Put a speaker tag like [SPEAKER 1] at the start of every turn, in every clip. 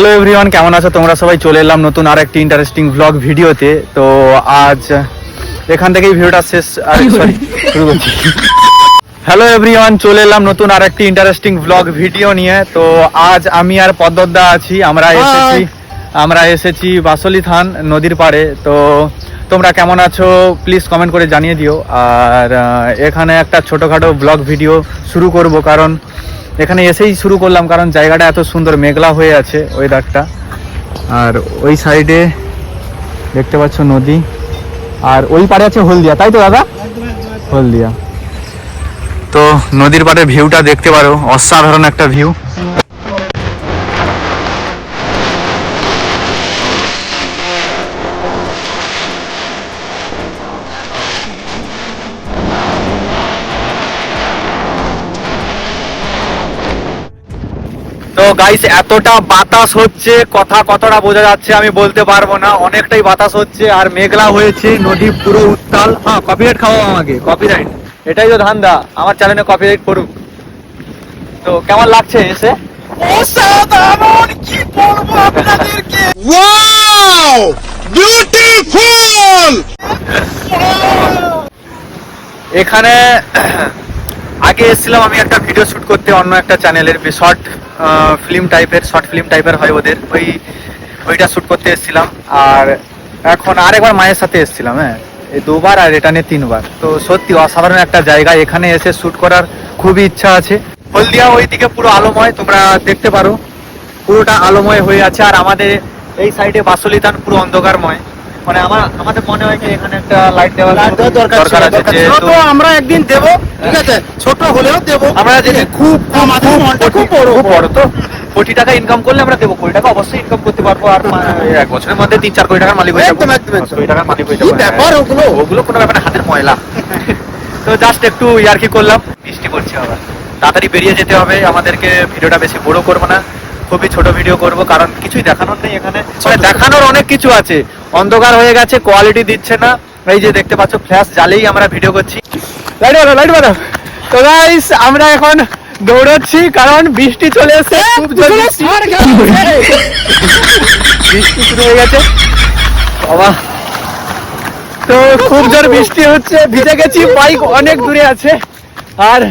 [SPEAKER 1] Hello everyone, কেমন আছো তোমরা সবাই? চলে এলাম নতুন আর একটি ইন্টারেস্টিং ব্লগ ভিডিওতে। তো আজ এখান থেকেই ভিডিওটা শেষ। শুরু করছি। হ্যালো এভরিওয়ান, চলে এলাম নতুন আর একটি ইন্টারেস্টিং ব্লগ ভিডিও নিয়ে। তো আজ আমি আর পদ্মদা আছি, আমরা এসেছি বাসলি থান নদীর পাড়ে। তো তোমরা কেমন আছো প্লিজ কমেন্ট করে জানিয়ে দিও। আর এখানে একটা ছোটোখাটো ব্লগ ভিডিও শুরু করব, কারণ এখানে এসেই শুরু করলাম, কারণ জায়গাটা এত সুন্দর, মেঘলা হয়ে আছে ওয়েদারটা। আর ওই সাইডে দেখতে পাচ্ছ নদী, আর ওই পাড়ে আছে হলদিয়া, তাই তো দাদা? হলদিয়া। তো নদীর পাড়ে ভিউটা দেখতে পারো, অসাধারণ একটা ভিউ। তো গাইস, এতটা বাতাস হচ্ছে, কথা কতটা বোঝা যাচ্ছে আমি বলতে পারবো না, অনেকটাই বাতাস হচ্ছে আর মেঘলা হয়েছে, নদী পুরো উত্তাল। হ্যাঁ, কপিরাইট খাওয়া আমাকে, কপিরাইট, এটাই তো ধান্দা, আমার চ্যানেলে কপিরাইট করুক। তো কেমন লাগছে এসে? অসাধারণ, কি বলবো আপনাদেরকে। Wow, beautiful. এখানে আগে এসেছিলাম আমি একটা ভিডিও শুট করতে অন্য একটা চ্যানেলের, শর্ট ফিল্ম টাইপের হয় ওদের, ওইটা শুট করতে এসেছিলাম। আর এখন আরেকবার মায়ের সাথে এসেছিলাম, হ্যাঁ, এই দুবার আর রিটার্নে 3বার। তো সত্যি অসাধারণ একটা জায়গা, এখানে এসে শুট করার খুবই ইচ্ছা আছে। হলদিয়া ওইদিকে পুরো আলোময়, তোমরা দেখতে পারো পুরোটা আলোময় হয়ে আছে। আর আমাদের এই সাইডে বাসলি থান পুরো অন্ধকারময়। মানে আমাদের মনে হয় কি এখানে একটা লাইট দেওয়ার দরকার আছে, যেহেতু আমরা একদিন দেবো, ঠিক আছে, ছোট হলেও দেবো। আমরা যদি খুব বড়, তো কোটি টাকা ইনকাম করলে আমরা দেবো, কোটি টাকা অবশ্যই ইনকাম করতে পারবো। আর এক বছরের মধ্যে 3-4 কোটি টাকার মালিক হয়ে যাবো, কোটি টাকার মালিক হয়ে যাবো। ব্যাপার ওগুলো কোনো ব্যাপার না, হাতের ময়লা। তো জাস্ট একটু ইয়ার্কি করলাম। বৃষ্টি পড়ছে আবার, তাড়াতাড়ি বেরিয়ে যেতে হবে আমাদেরকে। ভিডিওটা বেশি বড় করবো না, খুবই ছোট ভিডিও করব, কারণ কিছুই দেখানোর নেই এখানে। মানে দেখানোর অনেক কিছু আছে, অন্ধকার হয়ে গেছে, কোয়ালিটি দিচ্ছে না। এই যে দেখতে পাচ্ছ, ফ্ল্যাশ জ্বালেই আমরা ভিডিও করছি। লাইট মারো। তো গাইস, আমরা এখন দৌড়াচ্ছি, কারণ বৃষ্টি চলে এসেছে, খুব জোরে বৃষ্টি শুরু হয়ে গেছে বাবা। তো খুব জোর বৃষ্টি হচ্ছে, ভিজে গেছি, বাইক অনেক দূরে আছে। আর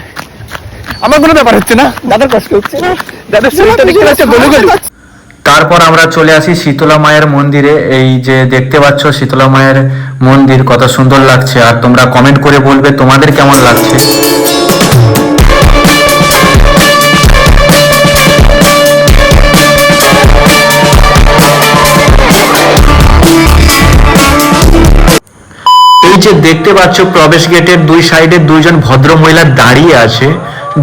[SPEAKER 1] আমার কোনো ব্যাপার হচ্ছে না, দাদার কষ্ট হচ্ছে, দাদার শরীরটা দেখতে পাচ্ছে গলুগলু। তারপর আমরা চলে আসি শীতলা মায়ের মন্দিরে। এই যে দেখতে পাচ্ছ শীতলা মায়ের মন্দির, কত সুন্দর লাগছে। আর তোমরা কমেন্ট করে বলবে তোমাদের কেমন লাগছে। এই যে দেখতে পাচ্ছ প্রবেশ গেটের দুই সাইডে দুইজন ভদ্র মহিলা দাঁড়িয়ে আছে।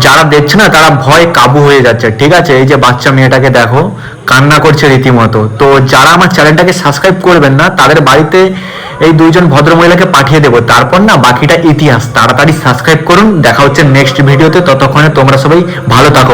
[SPEAKER 1] যারা দেখছে না তারা ভয় কাবু হয়ে যাচ্ছে, ঠিক আছে। এই যে বাচ্চা মেয়েটাকে দেখো, কান্না করছে রীতিমতো। তো যারা আমার চ্যানেলটাকে সাবস্ক্রাইব করবেন না, তাদের বাড়িতে এই দুইজন ভদ্র মহিলাকে পাঠিয়ে দেবো, তারপর না বাকিটা ইতিহাস। তাড়াতাড়ি সাবস্ক্রাইব করুন, দেখা হচ্ছে নেক্সট ভিডিওতে। ততক্ষণে তোমরা সবাই ভালো থাকো।